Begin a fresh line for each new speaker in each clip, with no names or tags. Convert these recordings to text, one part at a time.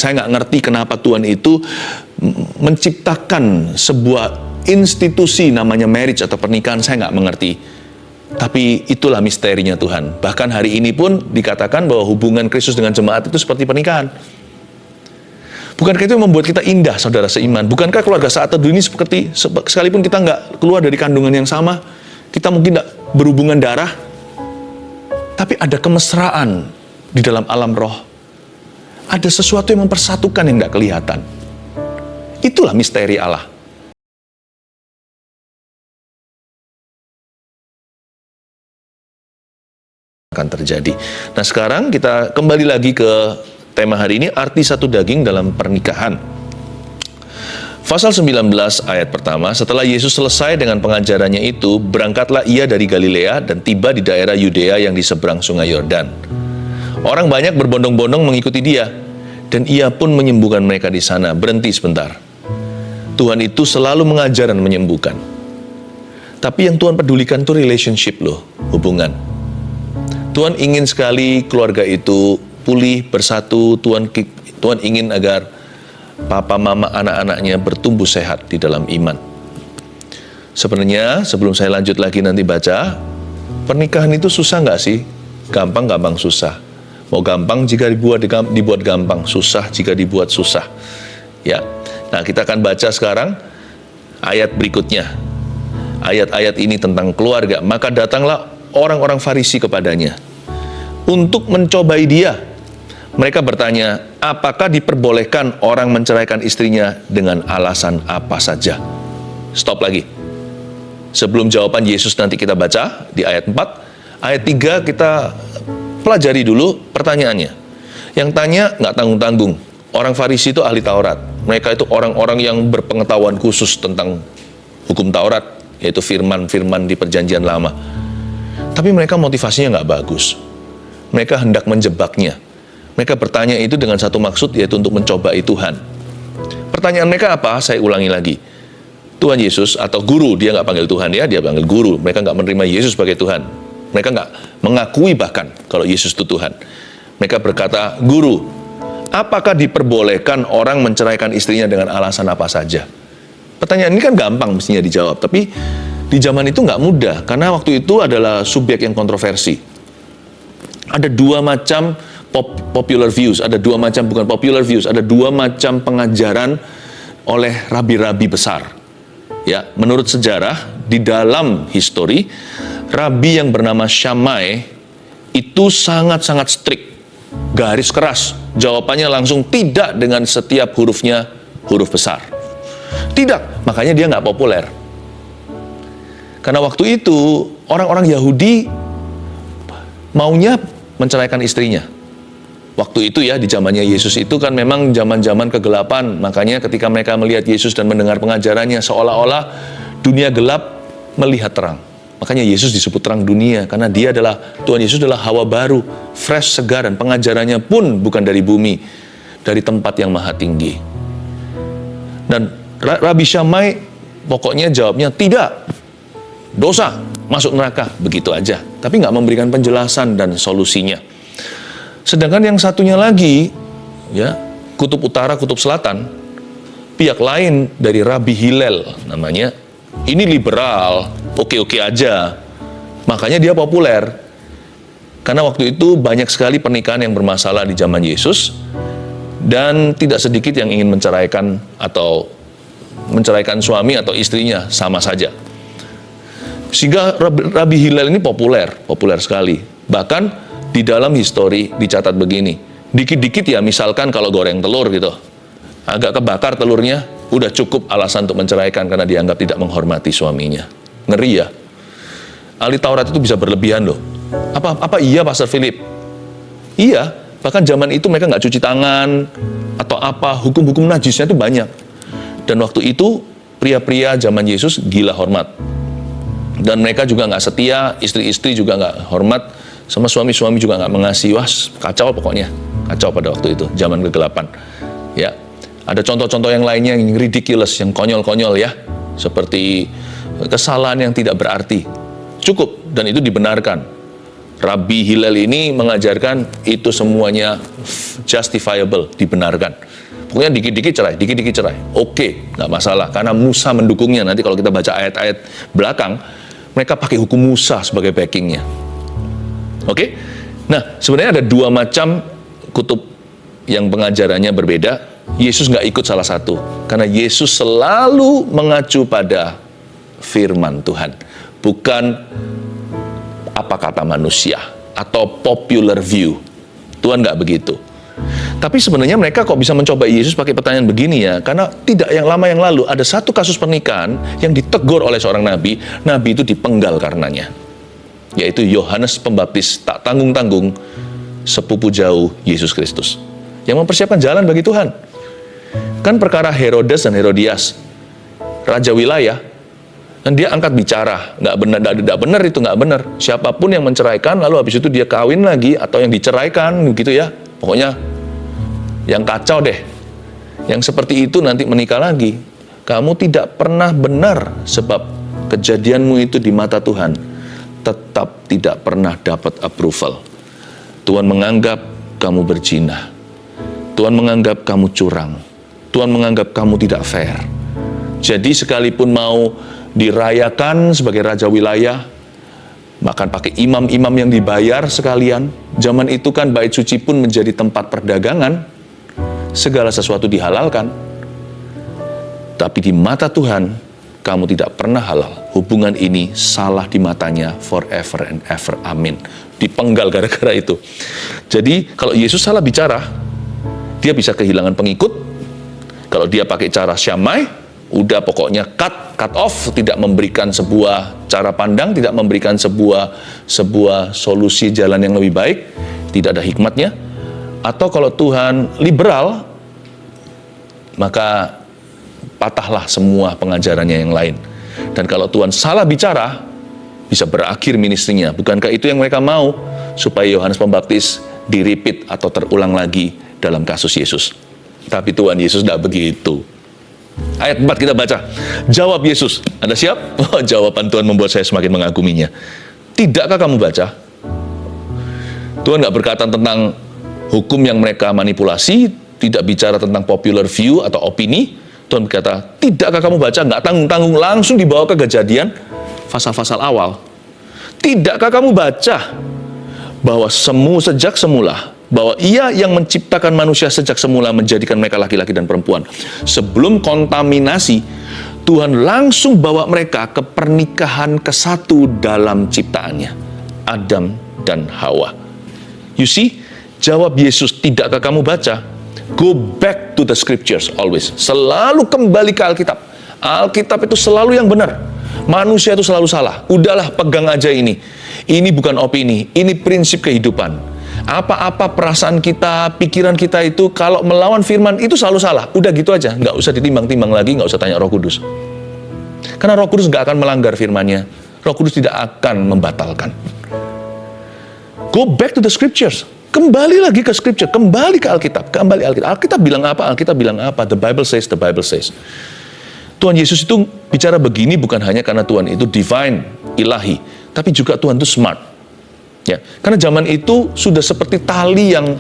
Saya nggak ngerti kenapa Tuhan itu menciptakan sebuah institusi namanya marriage atau pernikahan, saya nggak mengerti. Tapi itulah misterinya Tuhan. Bahkan hari ini pun dikatakan bahwa hubungan Kristus dengan jemaat itu seperti pernikahan. Bukankah itu membuat kita indah, saudara seiman? Bukankah keluarga saat teduh ini seperti, sekalipun kita nggak keluar dari kandungan yang sama, kita mungkin nggak berhubungan darah, tapi ada kemesraan di dalam alam roh. Ada sesuatu yang mempersatukan yang nggak kelihatan. Itulah misteri Allah. Akan terjadi. Nah, sekarang kita kembali lagi ke tema hari ini, arti satu daging dalam pernikahan. Pasal 19 ayat pertama, setelah Yesus selesai dengan pengajarannya itu, berangkatlah ia dari Galilea dan tiba di daerah Yudea yang di seberang sungai Yordan. Orang banyak berbondong-bondong mengikuti dia, dan ia pun menyembuhkan mereka di sana. Berhenti sebentar. Tuhan itu selalu mengajar dan menyembuhkan. Tapi yang Tuhan pedulikan itu relationship loh, hubungan. Tuhan ingin sekali keluarga itu pulih, bersatu. Tuhan ingin agar papa, mama, anak-anaknya bertumbuh sehat di dalam iman. Sebenarnya, sebelum saya lanjut lagi nanti baca, pernikahan itu susah nggak sih? Gampang-gampang susah. Mau gampang jika dibuat gampang, susah jika dibuat susah. Ya. Nah, kita akan baca sekarang ayat berikutnya. Ayat-ayat ini tentang keluarga. Maka datanglah orang-orang Farisi kepadanya untuk mencobai dia. Mereka bertanya, apakah diperbolehkan orang menceraikan istrinya dengan alasan apa saja? Stop lagi. Sebelum jawaban Yesus nanti kita baca di ayat 4. Ayat 3 kita pelajari dulu pertanyaannya. Yang tanya nggak tanggung-tanggung. Orang Farisi itu ahli Taurat. Mereka itu orang-orang yang berpengetahuan khusus tentang hukum Taurat, yaitu firman-firman di Perjanjian Lama. Tapi mereka motivasinya nggak bagus. Mereka hendak menjebaknya. Mereka bertanya itu dengan satu maksud, yaitu untuk mencobai Tuhan. Pertanyaan mereka apa? Saya ulangi lagi. Tuhan Yesus atau guru, dia nggak panggil Tuhan ya, dia panggil guru. Mereka nggak menerima Yesus sebagai Tuhan. Mereka nggak mengakui bahkan kalau Yesus itu Tuhan. Mereka berkata, guru, apakah diperbolehkan orang menceraikan istrinya dengan alasan apa saja? Pertanyaan ini kan gampang mestinya dijawab, tapi di zaman itu nggak mudah, karena waktu itu adalah subjek yang kontroversi. Ada dua macam popular views, ada dua macam, bukan popular views, ada dua macam pengajaran oleh rabi-rabi besar. Ya, menurut sejarah, di dalam histori, rabi yang bernama Shammai itu sangat-sangat strict, garis keras. Jawabannya langsung tidak dengan setiap hurufnya huruf besar. Tidak, makanya dia nggak populer. Karena waktu itu orang-orang Yahudi maunya menceraikan istrinya. Waktu itu ya, di zamannya Yesus itu kan memang zaman-zaman kegelapan. Makanya ketika mereka melihat Yesus dan mendengar pengajarannya, seolah-olah dunia gelap melihat terang. Makanya Yesus disebut terang dunia, karena dia adalah, Tuhan Yesus adalah hawa baru, fresh, segar, dan pengajarannya pun bukan dari bumi, dari tempat yang maha tinggi. Dan Rabi Shammai pokoknya jawabnya tidak, dosa, masuk neraka, begitu aja. Tapi nggak memberikan penjelasan dan solusinya. Sedangkan yang satunya lagi, ya, kutub utara, kutub selatan, pihak lain dari Rabi Hillel namanya, ini liberal, oke-oke aja. Makanya dia populer. Karena waktu itu banyak sekali pernikahan yang bermasalah di zaman Yesus, dan tidak sedikit yang ingin menceraikan atau menceraikan suami atau istrinya sama saja. Sehingga Rabi Hillel ini populer sekali. Bahkan di dalam histori dicatat begini, dikit-dikit ya, misalkan kalau goreng telur gitu, agak kebakar telurnya, udah cukup alasan untuk menceraikan karena dianggap tidak menghormati suaminya. Ngeri ya. Ahli Taurat itu bisa berlebihan loh. Apa iya Pastor Philip? Iya, bahkan zaman itu mereka nggak cuci tangan atau apa, hukum-hukum najisnya itu banyak. Dan waktu itu pria-pria zaman Yesus gila hormat. Dan mereka juga nggak setia, istri-istri juga nggak hormat, sama suami-suami juga nggak mengasihi. Wah, kacau pokoknya. Kacau pada waktu itu, zaman kegelapan. Ya, ada contoh-contoh yang lainnya yang ridiculous, yang konyol-konyol ya. Seperti kesalahan yang tidak berarti. Cukup, dan itu dibenarkan. Rabbi Hillel ini mengajarkan itu semuanya justifiable, dibenarkan. Pokoknya dikit-dikit cerai. Oke, nggak masalah. Karena Musa mendukungnya. Nanti kalau kita baca ayat-ayat belakang, mereka pakai hukum Musa sebagai backingnya. Oke? Nah, sebenarnya ada dua macam kutub yang pengajarannya berbeda. Yesus nggak ikut salah satu. Karena Yesus selalu mengacu pada firman Tuhan. Bukan apa kata manusia atau popular view. Tuhan nggak begitu. Tapi sebenarnya mereka kok bisa mencoba Yesus pakai pertanyaan begini ya, karena tidak yang lama yang lalu ada satu kasus pernikahan yang ditegur oleh seorang nabi itu dipenggal karenanya, yaitu Yohanes Pembaptis tak tanggung-tanggung, sepupu jauh Yesus Kristus, yang mempersiapkan jalan bagi Tuhan. Kan perkara Herodes dan Herodias, raja wilayah, dan dia angkat bicara, nggak benar itu nggak benar. Siapapun yang menceraikan, lalu habis itu dia kawin lagi, atau yang diceraikan, gitu ya. Pokoknya yang kacau deh. Yang seperti itu nanti menikah lagi. Kamu tidak pernah benar, sebab kejadianmu itu di mata Tuhan tetap tidak pernah dapat approval. Tuhan menganggap kamu berzina. Tuhan menganggap kamu curang. Tuhan menganggap kamu tidak fair. Jadi sekalipun mau dirayakan sebagai raja wilayah, bahkan pakai imam-imam yang dibayar sekalian. Zaman itu kan bait suci pun menjadi tempat perdagangan. Segala sesuatu dihalalkan. Tapi di mata Tuhan, kamu tidak pernah halal. Hubungan ini salah di matanya forever and ever. Amin. Dipenggal gara-gara itu. Jadi kalau Yesus salah bicara, dia bisa kehilangan pengikut. Kalau dia pakai cara syamai, udah pokoknya cut off, tidak memberikan sebuah cara pandang, tidak memberikan sebuah solusi jalan yang lebih baik, tidak ada hikmatnya. Atau kalau Tuhan liberal, maka patahlah semua pengajarannya yang lain. Dan kalau Tuhan salah bicara, bisa berakhir ministrinya. Bukankah itu yang mereka mau? Supaya Yohanes Pembaptis di-repeat atau terulang lagi dalam kasus Yesus. Tapi Tuhan Yesus tidak begitu. Ayat 4 kita baca. Jawab Yesus. Anda siap? Oh, jawaban Tuhan membuat saya semakin mengaguminya. Tidakkah kamu baca? Tuhan nggak berkata tentang hukum yang mereka manipulasi, tidak bicara tentang popular view atau opini. Tuhan berkata, tidakkah kamu baca? Nggak tanggung-tanggung, langsung dibawa ke Kejadian, pasal-pasal awal. Tidakkah kamu baca bahwa sejak semula, bahwa Ia yang menciptakan manusia sejak semula menjadikan mereka laki-laki dan perempuan. Sebelum kontaminasi, Tuhan langsung bawa mereka ke pernikahan kesatu dalam ciptaannya, Adam dan Hawa. You see, jawab Yesus, tidakkah kamu baca? Go back to the scriptures always. Selalu kembali ke Alkitab. Alkitab itu selalu yang benar. Manusia itu selalu salah. Udahlah, pegang aja ini. Ini bukan opini, ini prinsip kehidupan. Apa-apa perasaan kita, pikiran kita itu kalau melawan firman itu selalu salah. Udah gitu aja, nggak usah ditimbang-timbang lagi, nggak usah tanya Roh Kudus. Karena Roh Kudus nggak akan melanggar firman-Nya. Roh Kudus tidak akan membatalkan. Go back to the scriptures. Kembali lagi ke scripture, kembali ke Alkitab, kembali Alkitab. Alkitab bilang apa? Alkitab bilang apa? The Bible says, the Bible says. Tuhan Yesus itu bicara begini bukan hanya karena Tuhan itu divine, ilahi, tapi juga Tuhan itu smart. Ya, karena zaman itu sudah seperti tali yang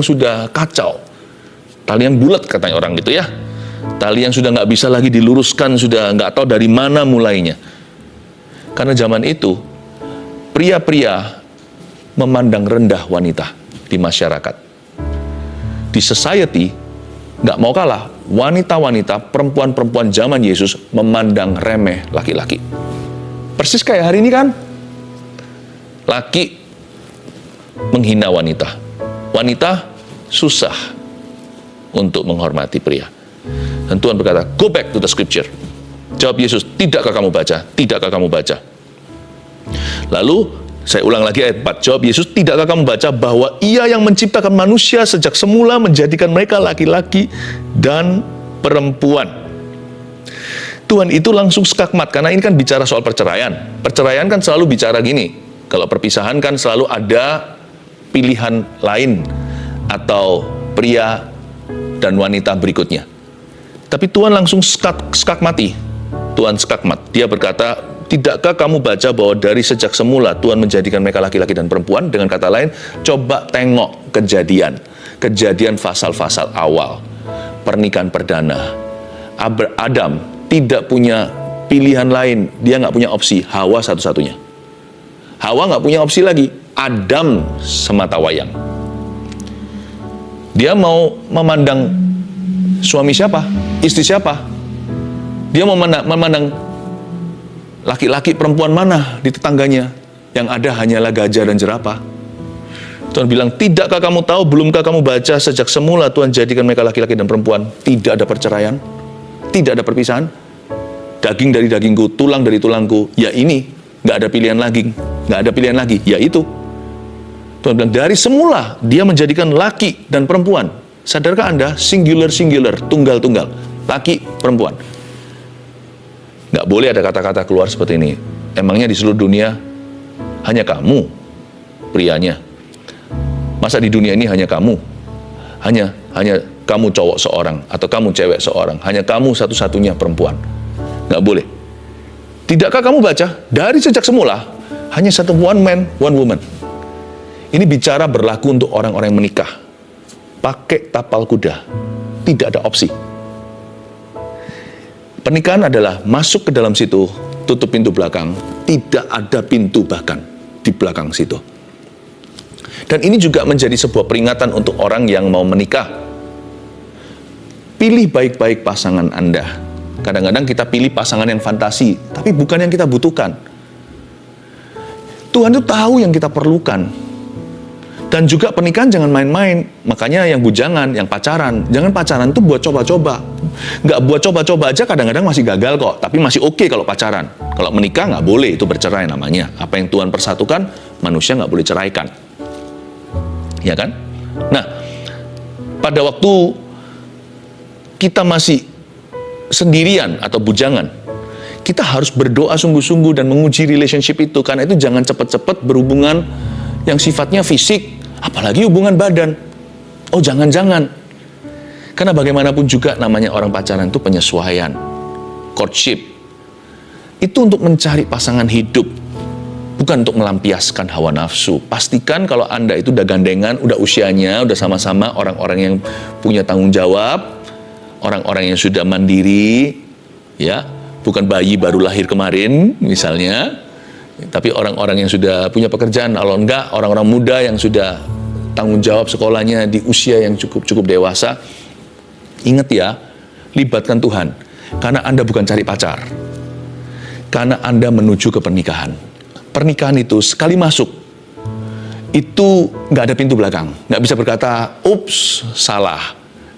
sudah kacau, tali yang bulat katanya orang gitu ya, tali yang sudah nggak bisa lagi diluruskan, sudah nggak tahu dari mana mulainya. Karena zaman itu pria-pria memandang rendah wanita di masyarakat, di society nggak mau kalah. Wanita-wanita, perempuan-perempuan zaman Yesus memandang remeh laki-laki. Persis kayak hari ini kan, laki menghina wanita, wanita susah untuk menghormati pria. Dan Tuhan berkata, go back to the scripture. Jawab Yesus, tidakkah kamu baca? Tidakkah kamu baca? Lalu saya ulang lagi ayat 4. Jawab Yesus, tidakkah kamu baca bahwa Ia yang menciptakan manusia sejak semula menjadikan mereka laki-laki dan perempuan. Tuhan itu langsung skakmat, karena ini kan bicara soal perceraian. Perceraian kan selalu bicara gini. Kalau perpisahan kan selalu ada pilihan lain atau pria dan wanita berikutnya. Tapi Tuhan langsung skakmati. Tuhan skakmat. Dia berkata, Tidakkah kamu baca bahwa dari sejak semula Tuhan menjadikan mereka laki-laki dan perempuan? Dengan kata lain, coba tengok kejadian pasal-pasal awal. Pernikahan perdana. Adam tidak punya pilihan lain. Dia nggak punya opsi. Hawa satu-satunya. Hawa nggak punya opsi lagi. Adam semata wayang. Dia mau memandang suami siapa? Istri siapa? Dia mau memandang laki-laki perempuan mana di tetangganya? Yang ada hanyalah gajah dan jerapah. Tuhan bilang, tidakkah kamu tahu, belumkah kamu baca sejak semula Tuhan jadikan mereka laki-laki dan perempuan? Tidak ada perceraian, tidak ada perpisahan. Daging dari dagingku, tulang dari tulangku. Ya ini, nggak ada pilihan lagi. Nggak ada pilihan lagi, ya itu. Tuhan bilang, dari semula dia menjadikan laki dan perempuan. Sadarkah Anda? Singular, tunggal-tunggal. Laki, perempuan. Nggak boleh ada kata-kata keluar seperti ini. Emangnya di seluruh dunia hanya kamu prianya? Masa di dunia ini hanya kamu? Hanya kamu cowok seorang atau kamu cewek seorang? Hanya kamu satu-satunya perempuan? Nggak boleh. Tidakkah kamu baca dari sejak semula hanya satu one man, one woman? Ini bicara berlaku untuk orang-orang yang menikah. Pakai tapal kuda. Tidak ada opsi. Pernikahan adalah masuk ke dalam situ, tutup pintu belakang. Tidak ada pintu bahkan di belakang situ. Dan ini juga menjadi sebuah peringatan untuk orang yang mau menikah. Pilih baik-baik pasangan Anda. Kadang-kadang kita pilih pasangan yang fantasi, tapi bukan yang kita butuhkan. Tuhan itu tahu yang kita perlukan. Dan juga pernikahan jangan main-main. Makanya yang bujangan, yang pacaran. Jangan pacaran itu buat coba-coba. Nggak buat coba-coba aja kadang-kadang masih gagal kok. Tapi masih oke kalau pacaran. Kalau menikah nggak boleh, itu bercerai namanya. Apa yang Tuhan persatukan, manusia nggak boleh ceraikan. Ya kan? Nah, pada waktu kita masih sendirian atau bujangan, kita harus berdoa sungguh-sungguh dan menguji relationship itu. Karena itu jangan cepat-cepat berhubungan yang sifatnya fisik, apalagi hubungan badan. Oh, jangan-jangan. Karena bagaimanapun juga namanya orang pacaran itu penyesuaian, courtship. Itu untuk mencari pasangan hidup, bukan untuk melampiaskan hawa nafsu. Pastikan kalau Anda itu udah gandengan, udah usianya, udah sama-sama orang-orang yang punya tanggung jawab, orang-orang yang sudah mandiri, ya, bukan bayi baru lahir kemarin, misalnya, tapi orang-orang yang sudah punya pekerjaan. Kalau enggak, orang-orang muda yang sudah tanggung jawab sekolahnya di usia yang cukup dewasa. Ingat ya, libatkan Tuhan. Karena Anda bukan cari pacar. Karena Anda menuju ke pernikahan. Pernikahan itu sekali masuk, itu nggak ada pintu belakang. Nggak bisa berkata, ups, salah.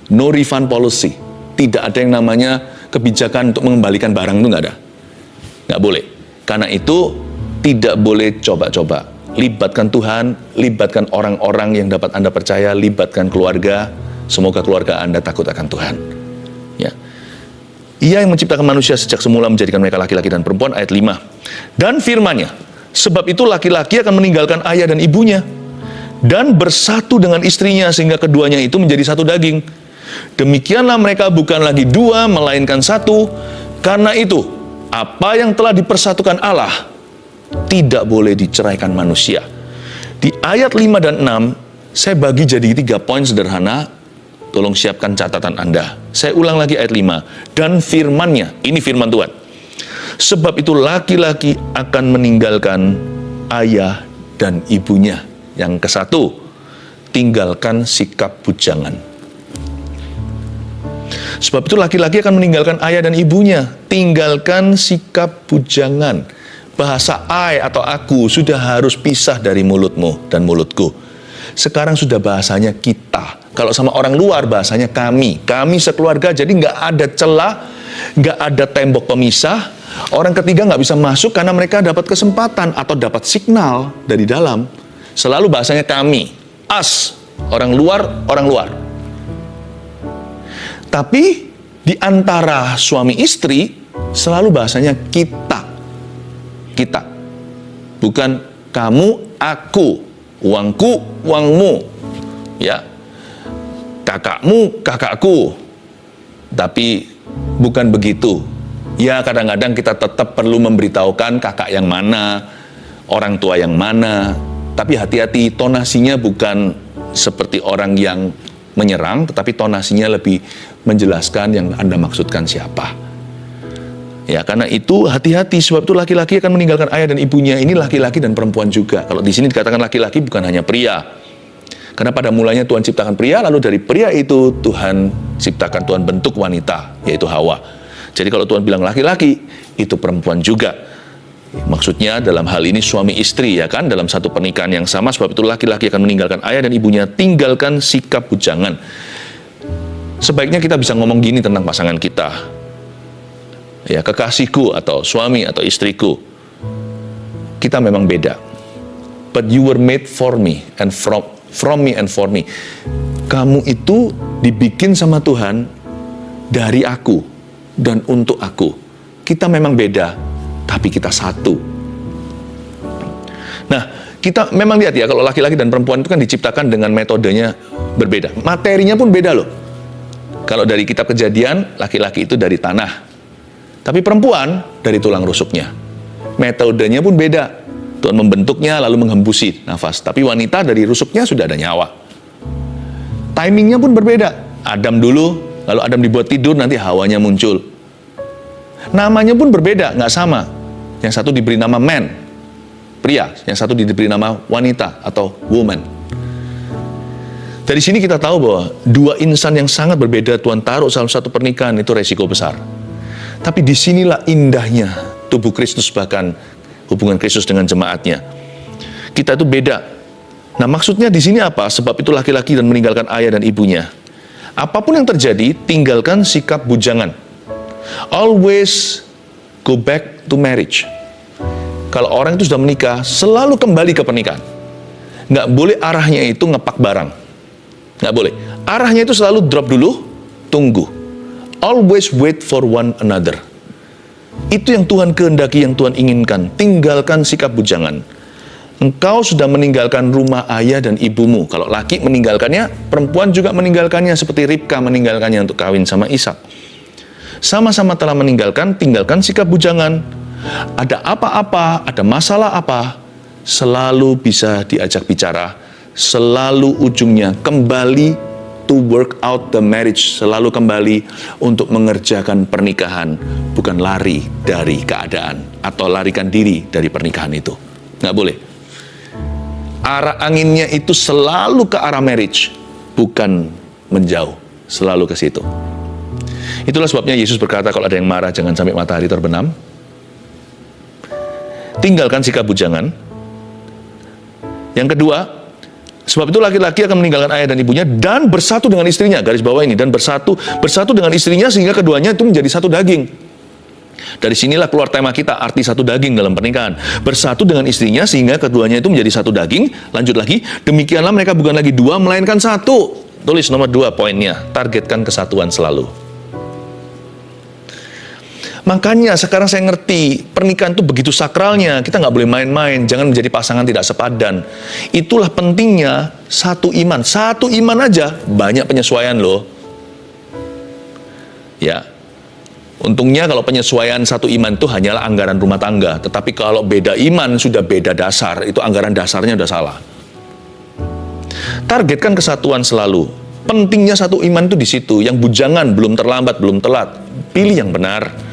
No refund policy. Tidak ada yang namanya kebijakan untuk mengembalikan barang, itu nggak ada. Nggak boleh. Karena itu tidak boleh coba-coba. Libatkan Tuhan, libatkan orang-orang yang dapat Anda percaya, libatkan keluarga. Semoga keluarga Anda takut akan Tuhan. Ya. Ia yang menciptakan manusia sejak semula menjadikan mereka laki-laki dan perempuan, ayat 5. Dan firman-Nya, sebab itu laki-laki akan meninggalkan ayah dan ibunya dan bersatu dengan istrinya sehingga keduanya itu menjadi satu daging. Demikianlah mereka bukan lagi dua, melainkan satu. Karena itu, apa yang telah dipersatukan Allah tidak boleh diceraikan manusia. Di ayat 5 dan 6, saya bagi jadi 3 poin sederhana. Tolong siapkan catatan Anda. Saya ulang lagi ayat 5. Dan firman-Nya, ini firman Tuhan. Sebab itu laki-laki akan meninggalkan ayah dan ibunya. Yang ke-1, tinggalkan sikap bujangan. Sebab itu laki-laki akan meninggalkan ayah dan ibunya. Tinggalkan sikap bujangan. Bahasa I atau aku sudah harus pisah dari mulutmu dan mulutku. Sekarang sudah bahasanya kita. Kalau sama orang luar bahasanya kami. Kami sekeluarga, jadi nggak ada celah, nggak ada tembok pemisah. Orang ketiga nggak bisa masuk karena mereka dapat kesempatan atau dapat signal dari dalam. Selalu bahasanya kami. Us. Orang luar, orang luar. Tapi di antara suami istri selalu bahasanya kita. Kita. Bukan kamu, aku. Uangku, uangmu. Ya. Kakakmu, kakakku. Tapi bukan begitu Ya, kadang-kadang kita tetap perlu memberitahukan kakak yang mana, orang tua yang mana. Tapi hati-hati, tonasinya bukan seperti orang yang menyerang, tetapi tonasinya lebih menjelaskan yang Anda maksudkan siapa. Ya, karena itu hati-hati, sebab itu laki-laki akan meninggalkan ayah dan ibunya. Ini laki-laki dan perempuan juga. Kalau di sini dikatakan laki-laki bukan hanya pria. Karena pada mulanya Tuhan ciptakan pria, lalu dari pria itu Tuhan ciptakan, Tuhan bentuk wanita, yaitu Hawa. Jadi kalau Tuhan bilang laki-laki, itu perempuan juga. Maksudnya dalam hal ini suami istri, ya kan, dalam satu pernikahan yang sama. Sebab itu laki-laki akan meninggalkan ayah dan ibunya, tinggalkan sikap bujangan. Sebaiknya kita bisa ngomong gini tentang pasangan kita. Ya, kekasihku atau suami atau istriku, kita memang beda. But you were made for me and from me and for me. Kamu itu dibikin sama Tuhan dari aku dan untuk aku. Kita memang beda, tapi kita satu. Nah, kita memang lihat ya, kalau laki-laki dan perempuan itu kan diciptakan dengan metodenya berbeda. Materinya pun beda loh. Kalau dari kitab Kejadian, laki-laki itu dari tanah. Tapi perempuan dari tulang rusuknya. Metodenya pun beda. Tuhan membentuknya lalu menghembusi nafas. Tapi wanita dari rusuknya sudah ada nyawa. Timingnya pun berbeda. Adam dulu, lalu Adam dibuat tidur, nanti Hawanya muncul. Namanya pun berbeda, nggak sama. Yang satu diberi nama man, pria. Yang satu diberi nama wanita atau woman. Dari sini kita tahu bahwa dua insan yang sangat berbeda Tuhan taruh dalam satu pernikahan, itu resiko besar. Tapi disinilah indahnya tubuh Kristus, bahkan hubungan Kristus dengan jemaatnya. Kita itu beda. Nah, maksudnya di sini apa? Sebab itu laki-laki dan meninggalkan ayah dan ibunya. Apapun yang terjadi, tinggalkan sikap bujangan. Always go back to marriage. Kalau orang itu sudah menikah, selalu kembali ke pernikahan. Nggak boleh arahnya itu ngepak barang. Nggak boleh. Arahnya itu selalu drop dulu, tunggu. Always wait for one another. Itu yang Tuhan kehendaki, yang Tuhan inginkan. Tinggalkan sikap bujangan. Engkau sudah meninggalkan rumah ayah dan ibumu. Kalau laki meninggalkannya, perempuan juga meninggalkannya, seperti Ribka meninggalkannya untuk kawin sama Ishak. Sama-sama telah meninggalkan, tinggalkan sikap bujangan. Ada apa-apa, ada masalah apa, selalu bisa diajak bicara. Selalu ujungnya kembali to work out the marriage, selalu kembali untuk mengerjakan pernikahan, bukan lari dari keadaan atau larikan diri dari pernikahan itu. Nggak boleh. Arah anginnya itu selalu ke arah marriage, bukan menjauh, selalu ke situ. Itulah sebabnya Yesus berkata, kalau ada yang marah jangan sampai matahari terbenam. Tinggalkan sikap bujangan. Yang kedua, sebab itu laki-laki akan meninggalkan ayah dan ibunya dan bersatu dengan istrinya. Garis bawah ini, dan bersatu dengan istrinya sehingga keduanya itu menjadi satu daging. Dari sinilah keluar tema kita, arti satu daging dalam pernikahan. Bersatu dengan istrinya sehingga keduanya itu menjadi satu daging. Lanjut lagi, demikianlah mereka bukan lagi dua, melainkan satu. Tulis nomor 2 poinnya, targetkan kesatuan selalu. Makanya sekarang saya ngerti, pernikahan itu begitu sakralnya, kita nggak boleh main-main, jangan menjadi pasangan tidak sepadan. Itulah pentingnya satu iman aja, banyak penyesuaian loh. Ya, untungnya kalau penyesuaian satu iman itu hanyalah anggaran rumah tangga, tetapi kalau beda iman sudah beda dasar, itu anggaran dasarnya udah salah. Targetkan kesatuan selalu. Pentingnya satu iman itu di situ, yang bujangan belum terlambat, belum telat, pilih yang benar.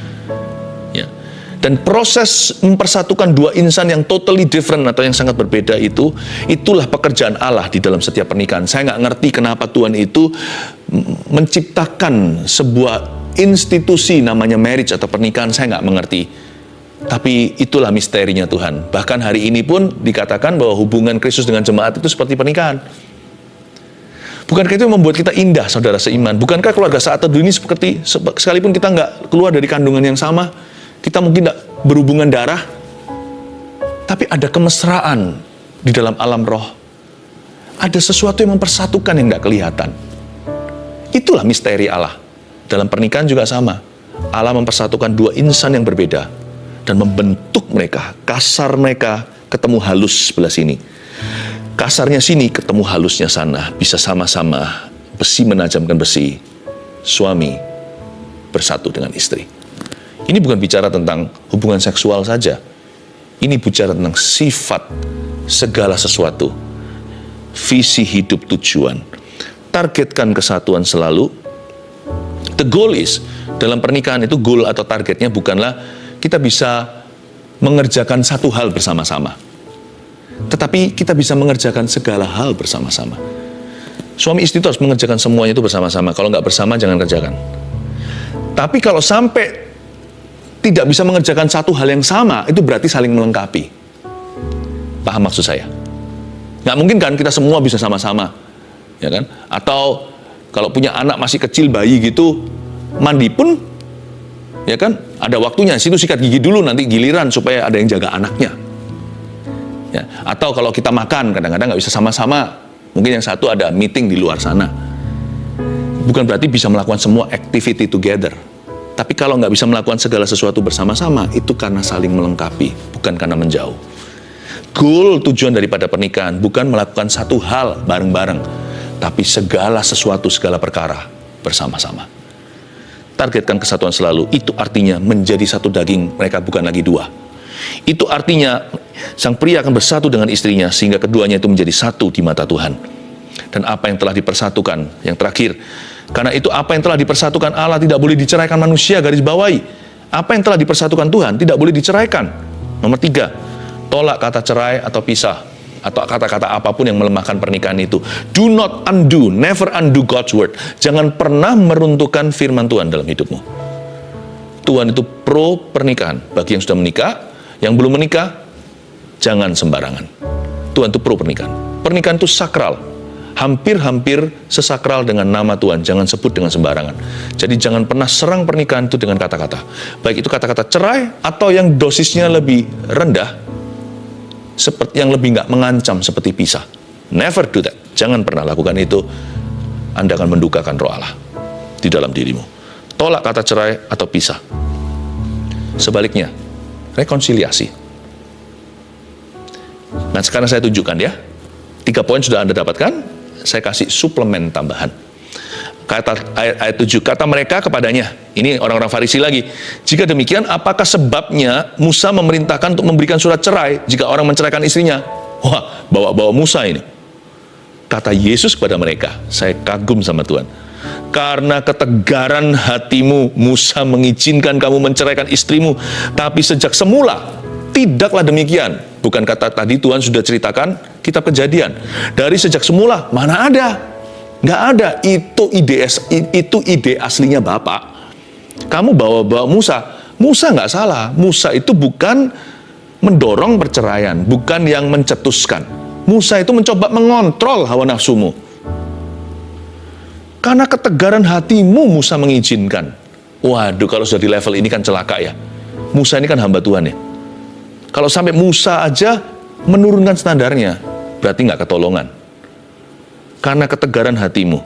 Dan proses mempersatukan dua insan yang totally different atau yang sangat berbeda itu, itulah pekerjaan Allah di dalam setiap pernikahan. Saya nggak ngerti kenapa Tuhan itu menciptakan sebuah institusi namanya marriage atau pernikahan, saya nggak mengerti. Tapi itulah misterinya Tuhan. Bahkan hari ini pun dikatakan bahwa hubungan Kristus dengan jemaat itu seperti pernikahan. Bukankah itu membuat kita indah, saudara seiman? Bukankah keluarga saat teduh ini seperti, sekalipun kita nggak keluar dari kandungan yang sama, kita mungkin tidak berhubungan darah, tapi ada kemesraan di dalam alam roh. Ada sesuatu yang mempersatukan yang nggak kelihatan. Itulah misteri Allah. Dalam pernikahan juga sama. Allah mempersatukan dua insan yang berbeda dan membentuk mereka. Kasar mereka ketemu halus sebelah sini. Kasarnya sini ketemu halusnya sana. Bisa sama-sama besi menajamkan besi. Suami bersatu dengan istri. Ini bukan bicara tentang hubungan seksual saja. Ini bicara tentang sifat segala sesuatu. Visi hidup, tujuan. Targetkan kesatuan selalu. The goal is, dalam pernikahan itu goal atau targetnya bukanlah kita bisa mengerjakan satu hal bersama-sama. Tetapi kita bisa mengerjakan segala hal bersama-sama. Suami istri itu harus mengerjakan semuanya itu bersama-sama. Kalau nggak bersama, jangan kerjakan. Tapi kalau sampai tidak bisa mengerjakan satu hal yang sama, itu berarti saling melengkapi. Paham maksud saya? Nggak mungkin kan kita semua bisa sama-sama, ya kan? Atau kalau punya anak masih kecil, bayi gitu, mandi pun, ya kan? Ada waktunya, situ sikat gigi dulu, nanti giliran supaya ada yang jaga anaknya. Ya. Atau kalau kita makan, kadang-kadang nggak bisa sama-sama. Mungkin yang satu ada meeting di luar sana. Bukan berarti bisa melakukan semua activity together. Tapi kalau nggak bisa melakukan segala sesuatu bersama-sama, itu karena saling melengkapi, bukan karena menjauh. Goal, tujuan daripada pernikahan, bukan melakukan satu hal bareng-bareng, tapi segala sesuatu, segala perkara bersama-sama. Targetkan kesatuan selalu, itu artinya menjadi satu daging, mereka bukan lagi dua. Itu artinya sang pria akan bersatu dengan istrinya, sehingga keduanya itu menjadi satu di mata Tuhan. Dan apa yang telah dipersatukan, yang terakhir, karena itu apa yang telah dipersatukan Allah tidak boleh diceraikan manusia, garis bawahi. Apa yang telah dipersatukan Tuhan tidak boleh diceraikan. Nomor 3, tolak kata cerai atau pisah, atau kata-kata apapun yang melemahkan pernikahan itu. Do not undo, never undo God's word. Jangan pernah meruntuhkan firman Tuhan dalam hidupmu. Tuhan itu pro pernikahan. Bagi yang sudah menikah, yang belum menikah, jangan sembarangan. Tuhan itu pro pernikahan. Pernikahan itu sakral. Hampir-hampir sesakral dengan nama Tuhan. Jangan sebut dengan sembarangan. Jadi jangan pernah serang pernikahan itu dengan kata-kata. Baik itu kata-kata cerai atau yang dosisnya lebih rendah, seperti yang lebih nggak mengancam seperti pisah. Never do that. Jangan pernah lakukan itu. Anda akan mendukakan roh Allah di dalam dirimu. Tolak kata cerai atau pisah. Sebaliknya, rekonsiliasi. Nah, sekarang saya tunjukkan ya. 3 poin sudah Anda dapatkan. Saya kasih suplemen tambahan. Ayat 7, kata mereka kepadanya, ini orang-orang Farisi lagi, jika demikian apakah sebabnya Musa memerintahkan untuk memberikan surat cerai jika orang menceraikan istrinya? Wah, bawa-bawa Musa ini. Kata Yesus kepada mereka, saya kagum sama Tuhan. Karena ketegaran hatimu, Musa mengizinkan kamu menceraikan istrimu, tapi sejak semula tidaklah demikian. Bukan kata tadi Tuhan sudah ceritakan kitab Kejadian. Dari sejak semula, mana ada? Nggak ada. Itu ide aslinya Bapak. Kamu bawa-bawa Musa. Musa nggak salah. Musa itu bukan mendorong perceraian, bukan yang mencetuskan. Musa itu mencoba mengontrol hawa nafsumu. Karena ketegaran hatimu Musa mengizinkan. Waduh, kalau sudah di level ini kan celaka ya. Musa ini kan hamba Tuhan ya. Kalau sampai Musa aja menurunkan standarnya, berarti nggak ketolongan. Karena ketegaran hatimu.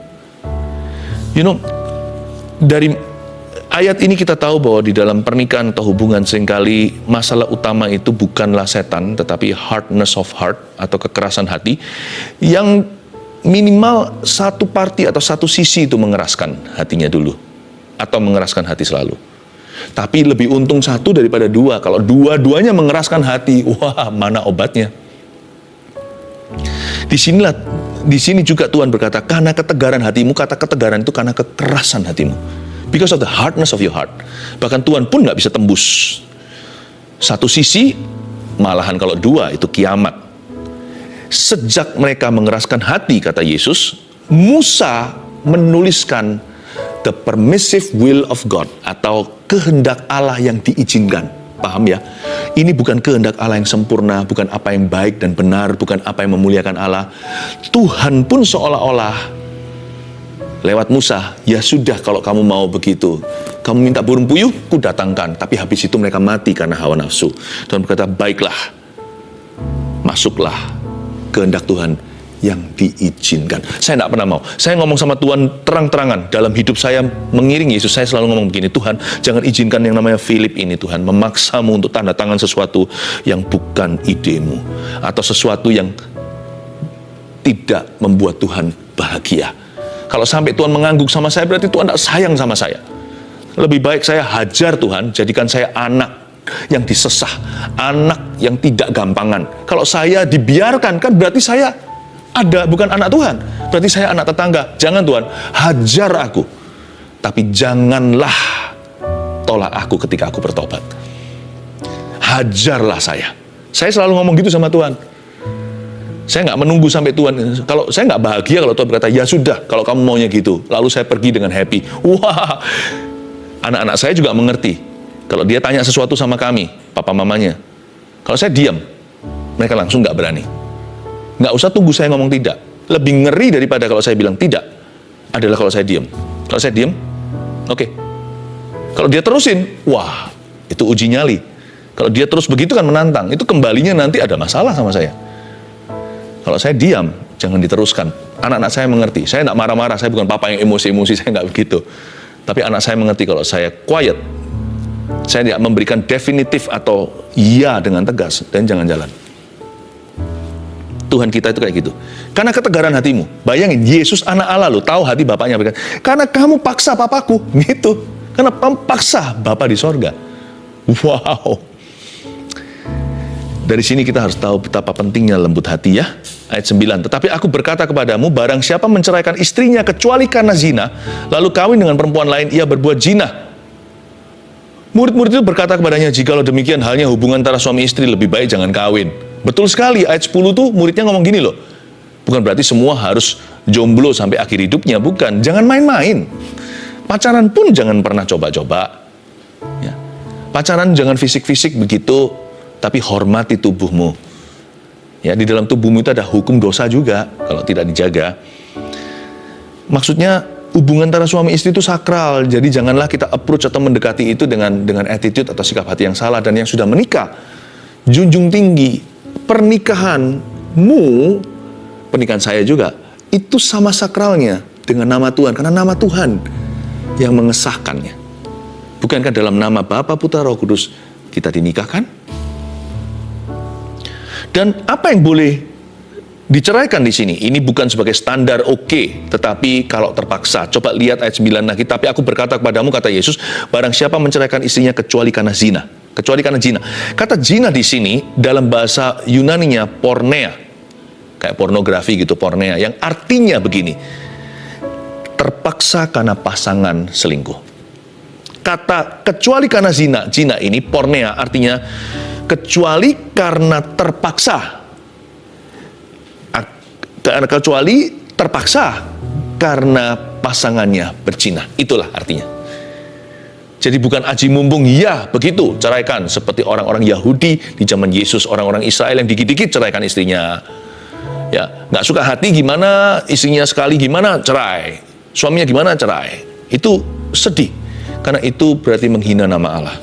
Dari ayat ini kita tahu bahwa di dalam pernikahan atau hubungan seringkali masalah utama itu bukanlah setan, tetapi hardness of heart atau kekerasan hati, yang minimal satu parti atau satu sisi itu mengeraskan hatinya dulu, atau mengeraskan hati selalu. Tapi lebih untung satu daripada dua. Kalau dua-duanya mengeraskan hati, wah, mana obatnya? Di sini juga Tuhan berkata, karena ketegaran hatimu, kata ketegaran itu karena kekerasan hatimu. Because of the hardness of your heart. Bahkan Tuhan pun nggak bisa tembus satu sisi, malahan kalau dua itu kiamat. Sejak mereka mengeraskan hati, kata Yesus, Musa menuliskan the permissive will of God, atau kehendak Allah yang diizinkan. Paham ya? Ini bukan kehendak Allah yang sempurna, bukan apa yang baik dan benar, bukan apa yang memuliakan Allah. Tuhan pun seolah-olah lewat Musa, ya sudah kalau kamu mau begitu, kamu minta burung puyuh, ku datangkan. Tapi habis itu mereka mati karena hawa nafsu. Tuhan berkata, baiklah, masuklah kehendak Tuhan yang diizinkan. Saya tidak pernah mau. Saya ngomong sama Tuhan terang-terangan. Dalam hidup saya mengiring Yesus, saya selalu ngomong begini, Tuhan, jangan izinkan yang namanya Philip ini, Tuhan, memaksamu untuk tanda tangan sesuatu yang bukan idemu, atau sesuatu yang tidak membuat Tuhan bahagia. Kalau sampai Tuhan mengangguk sama saya, berarti Tuhan tidak sayang sama saya. Lebih baik saya hajar Tuhan, jadikan saya anak yang disesah, anak yang tidak gampangan. Kalau saya dibiarkan, kan berarti saya bukan anak Tuhan. Berarti saya anak tetangga. Jangan Tuhan, hajar aku. Tapi janganlah tolak aku ketika aku bertobat. Hajarlah saya. Saya selalu ngomong gitu sama Tuhan. Saya nggak menunggu sampai Tuhan. Kalau saya nggak bahagia kalau Tuhan berkata, ya sudah, kalau kamu maunya gitu. Lalu saya pergi dengan happy. Wah, anak-anak saya juga mengerti. Kalau dia tanya sesuatu sama kami, papa mamanya, kalau saya diam, mereka langsung nggak berani. Nggak usah tunggu saya ngomong tidak. Lebih ngeri daripada kalau saya bilang tidak, adalah kalau saya diam. Kalau saya diam, oke. Kalau dia terusin, wah, itu uji nyali. Kalau dia terus begitu kan menantang. Itu kembalinya nanti ada masalah sama saya. Kalau saya diam, jangan diteruskan. Anak-anak saya mengerti. Saya nggak marah-marah, saya bukan papa yang emosi-emosi, saya nggak begitu. Tapi anak saya mengerti kalau saya quiet, saya tidak memberikan definitif atau iya dengan tegas, dan jangan jalan. Tuhan kita itu kayak gitu. Karena ketegaran hatimu. Bayangin, Yesus anak Allah loh, tahu hati bapaknya. Karena kamu paksa papaku, gitu. Karena kamu paksa Bapa di sorga. Wow. Dari sini kita harus tahu betapa pentingnya lembut hati ya. Ayat 9, tetapi aku berkata kepadamu, barang siapa menceraikan istrinya kecuali karena zina, lalu kawin dengan perempuan lain, ia berbuat zina. Murid-murid itu berkata kepadanya, jikalau demikian halnya hubungan antara suami istri, lebih baik jangan kawin. Betul sekali, ayat 10 tuh muridnya ngomong gini loh. Bukan berarti semua harus jomblo sampai akhir hidupnya, bukan. Jangan main-main. Pacaran pun jangan pernah coba-coba. Ya. Pacaran jangan fisik-fisik begitu, tapi hormati tubuhmu. Ya, di dalam tubuhmu itu ada hukum dosa juga kalau tidak dijaga. Maksudnya hubungan antara suami istri itu sakral. Jadi janganlah kita approach atau mendekati itu dengan attitude atau sikap hati yang salah. Dan yang sudah menikah, junjung tinggi pernikahanmu, pernikahan saya juga, itu sama sakralnya dengan nama Tuhan. Karena nama Tuhan yang mengesahkannya. Bukankah dalam nama Bapa, Putra, Roh Kudus kita dinikahkan? Dan apa yang boleh diceraikan di sini? Ini bukan sebagai standar oke, tetapi kalau terpaksa. Coba lihat ayat 9 lagi. Tapi aku berkata kepadamu, kata Yesus, barang siapa menceraikan istrinya kecuali karena zina. Kecuali karena zina. Kata zina di sini dalam bahasa Yunaninya porneia. Kayak pornografi gitu, porneia. Yang artinya begini. Terpaksa karena pasangan selingkuh. Kata kecuali karena zina. Zina ini porneia artinya kecuali karena terpaksa. Kecuali terpaksa karena pasangannya berzina. Itulah artinya. Jadi bukan aji mumpung, ya begitu, ceraikan. Seperti orang-orang Yahudi di zaman Yesus, orang-orang Israel yang dikit-dikit ceraikan istrinya. Ya, nggak suka hati gimana, istrinya sekali gimana, cerai. Suaminya gimana, cerai. Itu sedih. Karena itu berarti menghina nama Allah.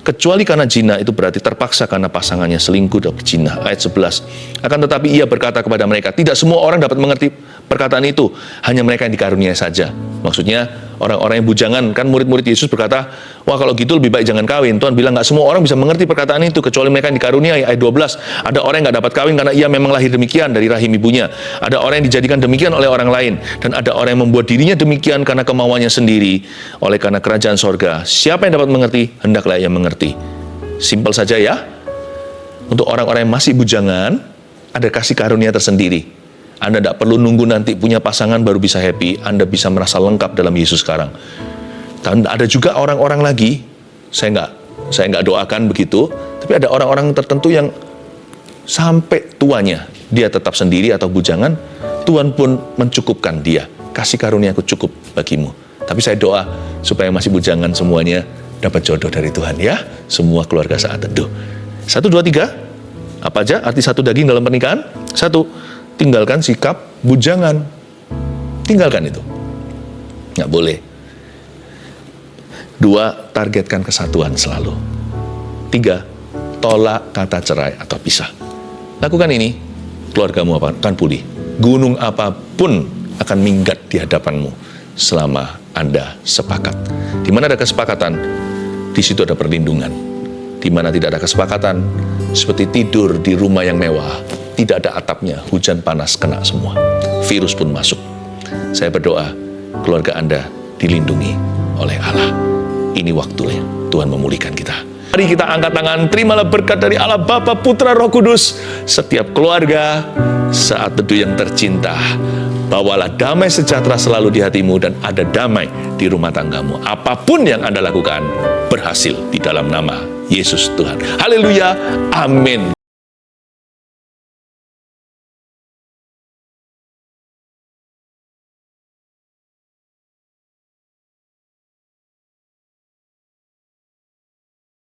Kecuali karena zina, itu berarti terpaksa karena pasangannya selingkuh dan berzina. Ayat 11. Akan tetapi ia berkata kepada mereka, tidak semua orang dapat mengerti perkataan itu, hanya mereka yang dikaruniai saja. Maksudnya orang-orang yang bujangan, kan murid-murid Yesus berkata, wah kalau gitu lebih baik jangan kawin. Tuhan bilang nggak semua orang bisa mengerti perkataan itu, kecuali mereka yang dikaruniai. Ayat 12. Ada orang yang nggak dapat kawin karena ia memang lahir demikian dari rahim ibunya. Ada orang yang dijadikan demikian oleh orang lain, dan ada orang yang membuat dirinya demikian karena kemauannya sendiri, oleh karena kerajaan sorga. Siapa yang dapat mengerti, hendaklah ia mengerti. Simpel saja ya. Untuk orang-orang yang masih bujangan, ada kasih karunia tersendiri. Anda tidak perlu nunggu nanti punya pasangan baru bisa happy. Anda bisa merasa lengkap dalam Yesus sekarang. Dan ada juga orang-orang lagi, saya nggak doakan begitu, tapi ada orang-orang tertentu yang sampai tuanya dia tetap sendiri atau bujangan, Tuhan pun mencukupkan dia. Kasih karunia aku cukup bagimu. Tapi saya doa supaya masih bujangan semuanya dapat jodoh dari Tuhan ya. Semua keluarga saat teduh. 1, 2, 3. Apa aja arti satu daging dalam pernikahan? 1. Tinggalkan sikap bujangan. Tinggalkan itu. Nggak boleh. 2. Targetkan kesatuan selalu. 3. Tolak kata cerai atau pisah. Lakukan ini, keluargamu akan pulih. Gunung apapun akan minggat di hadapanmu selama Anda sepakat. Di mana ada kesepakatan, di situ ada perlindungan. Di mana tidak ada kesepakatan, seperti tidur di rumah yang mewah, tidak ada atapnya, hujan panas kena semua. Virus pun masuk. Saya berdoa, keluarga Anda dilindungi oleh Allah. Ini waktunya Tuhan memulihkan kita. Mari kita angkat tangan, terimalah berkat dari Allah Bapa, Putra, Roh Kudus. Setiap keluarga, saat teduh yang tercinta, bawalah damai sejahtera selalu di hatimu dan ada damai di rumah tanggamu. Apapun yang Anda lakukan, berhasil di dalam nama Yesus Tuhan. Haleluya, amin.